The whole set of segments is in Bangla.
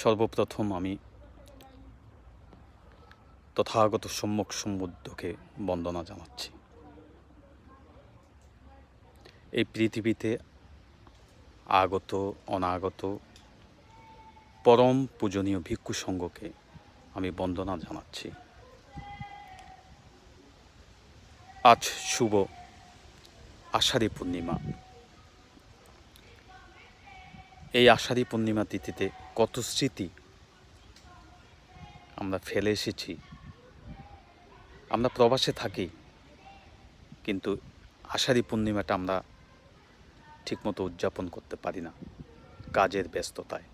সর্বপ্রথম আমি তথাগত সম্যক সম্বুদ্ধকে বন্দনা জানাচ্ছি। এই পৃথিবীতে আগত অনাগত পরম পূজনীয় ভিক্ষু সংঘকে আমি বন্দনা জানাচ্ছি। আজ শুভ আষাঢ়ী পূর্ণিমা। এই আষাঢ়ী পূর্ণিমা তিথিতে কত স্মৃতি আমরা ফেলে এসেছি। আমরা প্রবাসে থাকি, কিন্তু আষাঢ়ী পূর্ণিমাটা আমরা ঠিকমতো উদযাপন করতে পারি না কাজের ব্যস্ততায়।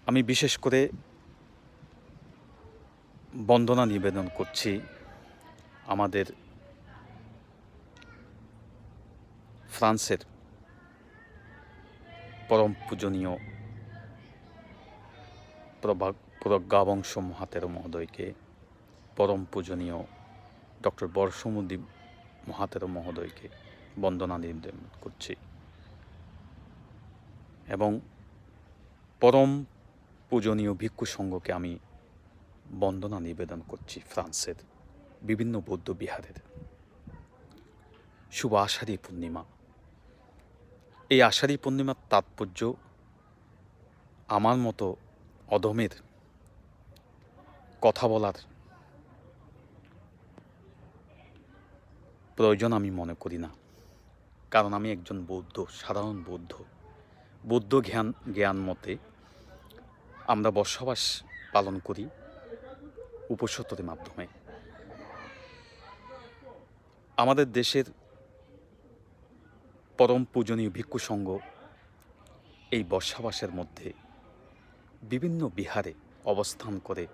আমি বিশেষ করে বন্দনা নিবেদন করছি আমাদের ফ্রান্সের পরম পূজনীয় প্রজ্ঞাবংশ মহাতেরো মহোদয়কে, পরম পূজনীয় ডক্টর বর্ষমুদি মহাতেরো মহোদয়কে বন্দনা নিবেদন করছি এবং পরম পূজনীয় ভিক্ষু সংঘকে আমি বন্দনা নিবেদন করছি ফ্রান্সের বিভিন্ন বৌদ্ধ বিহারের। শুভ আষাঢ়ী পূর্ণিমা। এই আষাঢ়ী পূর্ণিমার তাৎপর্য আমার মতো অধমের কথা বলার প্রয়োজন আমি মনে করি না, কারণ আমি একজন বৌদ্ধ, সাধারণ বৌদ্ধ জ্ঞান মতে আমরা বসবাস পালন করি উপসতের মাধ্যমে। আমাদের দেশের পরম পূজনীয় ভিক্ষু সংঘ এই বর্ষাবাসের মধ্যে বিভিন্ন বিহারে অবস্থান করে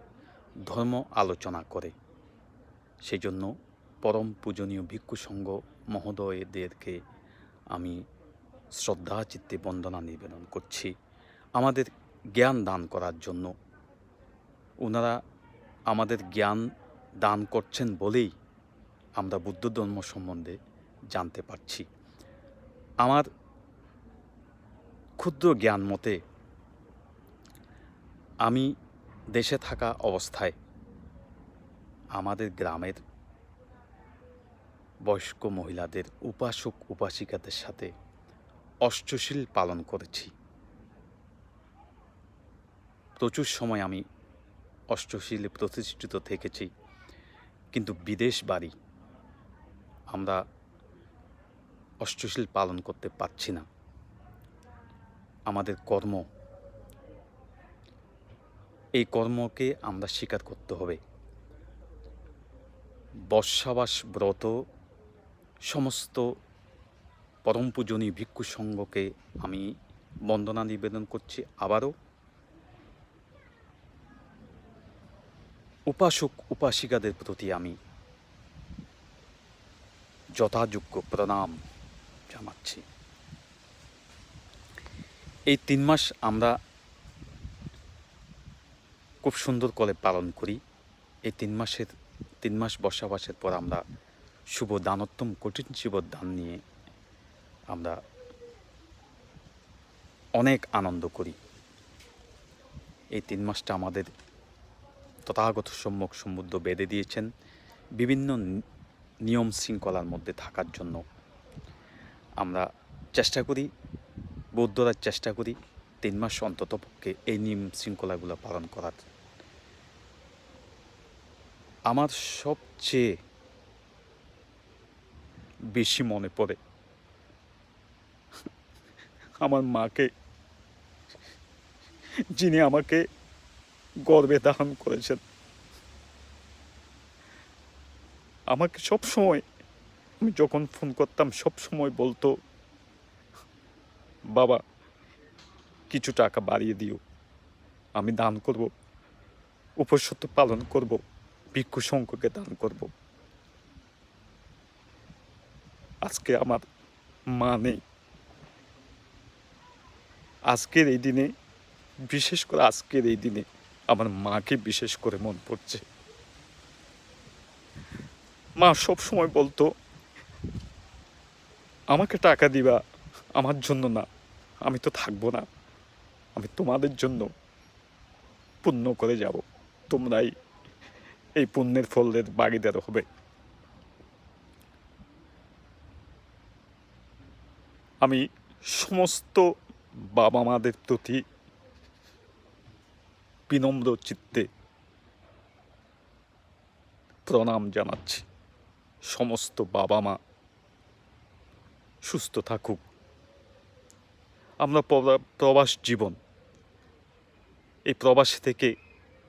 ধর্ম আলোচনা করে। সেই জন্য পরম পূজনীয় ভিক্ষু সংঘ মহোদয়দেরকে আমি শ্রদ্ধা চিত্তে বন্দনা নিবেদন করছি আমাদের জ্ঞান দান করার জন্য। ওনারা আমাদের জ্ঞান দান করছেন বলেই আমরা বুদ্ধ ধর্ম সম্বন্ধে জানতে পারছি। আমার ক্ষুদ্র জ্ঞান মতে আমি দেশে থাকা অবস্থায় আমাদের গ্রামের বয়স্ক মহিলাদের উপাসক উপাসিকাদের সাথে অষ্টশীল পালন করেছি। প্রচুর সময় আমি অষ্টশীলে প্রতিষ্ঠিত থেকেছি, কিন্তু বিদেশ বাড়ি আমরা অষ্টশীল পালন করতে পারছি না। আমাদের কর্ম, এই কর্মকে আমরা স্বীকার করতে হবে। বর্ষাবাস ব্রত সমস্ত পরম পূজনীয় ভিক্ষু সংঘকে আমি বন্দনা নিবেদন করছি। আবারও উপাসক উপাসিকাদের প্রতি আমি যথাযোগ্য প্রণাম জানাচ্ছি। এই 3 মাস আমরা খুব সুন্দর করে পালন করি। এই 3 মাস বর্ষাবাসের পর আমরা শুভ দানোত্তম কঠিন শিব দান নিয়ে আমরা অনেক আনন্দ করি। এই 3 মাসটা আমাদের তথাগত সম্যক সম্বুদ্ধ বেঁধে দিয়েছেন বিভিন্ন নিয়ম শৃঙ্খলার মধ্যে থাকার জন্য। আমরা চেষ্টা করি, বৌদ্ধরা চেষ্টা করি 3 মাস অন্ততপক্ষে এই নিয়ম শৃঙ্খলাগুলো পালন করার। আমার সবচেয়ে বেশি মনে পড়ে আমার মাকে, যিনি আমাকে গর্ভে ধারণ করেছেন। আমাকে সবসময়, আমি যখন ফোন করতাম সবসময় বলতো, বাবা কিছু টাকা বাড়িয়ে দিও, আমি দান করব, উপসত্য পালন করব, ভিক্ষু সংঘকে দান করব। আজকে আমার মা নেই। আজকের এই দিনে, বিশেষ করে আজকের এই দিনে আমার মাকে বিশেষ করে মন পড়ছে। মা সব সময় বলতো, আমাকে টাকা দিবা, আমার জন্য না, আমি তো থাকবো না, আমি তোমাদের জন্য পুণ্য করে যাব, তোমরাই এই পুণ্যের ফলের ভাগীদার হবে। আমি সমস্ত বাবা মাদের প্রতি বিনম্র চিত্তে প্রণাম জানাচ্ছি। সমস্ত বাবা মা সুস্থ থাকুক। আমরা প্রবাস জীবন, এই প্রবাসে থেকে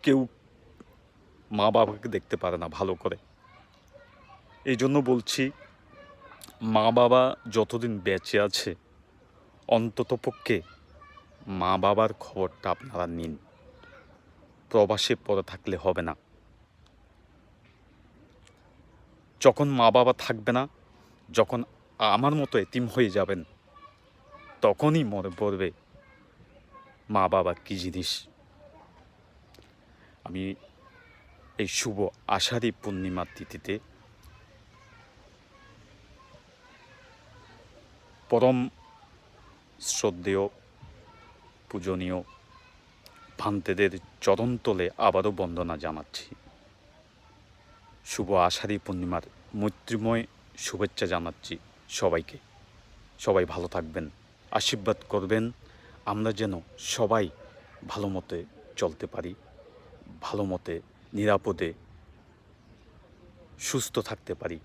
কেউ মা বাবাকে দেখতে পারে না ভালো করে। এই জন্য বলছি, মা বাবা যতদিন বেঁচে আছে অন্ততপক্ষে মা বাবার খবরটা আপনারা নিন। প্রবাসে পড়ে থাকলে হবে না। যখন মা বাবা থাকবে না, যখন আমার মতো এতিম হয়ে যাবেন, তখনই মনে পড়বে মা বাবা কী জিনিস। আমি এই শুভ আষাঢ়ী পূর্ণিমার তিথিতে পরম শ্রদ্ধেয় পূজনীয় ভান্তেদের চরণতলে আবারও বন্দনা জানাচ্ছি। শুভ আষাঢ়ী পূর্ণিমার মৈত্রীময় শুভেচ্ছা জানাচ্ছি সবাইকে। সবাই ভালো থাকবেন, আশীর্বাদ করবেন, আমরা যেন সবাই ভালো মতে চলতে পারি, ভালো মতে নিরাপদে সুস্থ থাকতে পারি।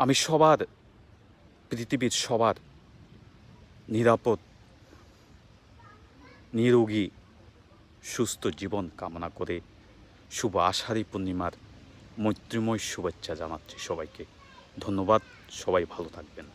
আমি সবার, পৃথিবীর সবার নিরাপদ, নিরোগী, সুস্থ জীবন কামনা করে শুভ আষাঢ়ী পূর্ণিমার মৈত্রীময় শুভেচ্ছা জানাচ্ছি সবাইকে। ধন্যবাদ, সবাই ভালো থাকবেন।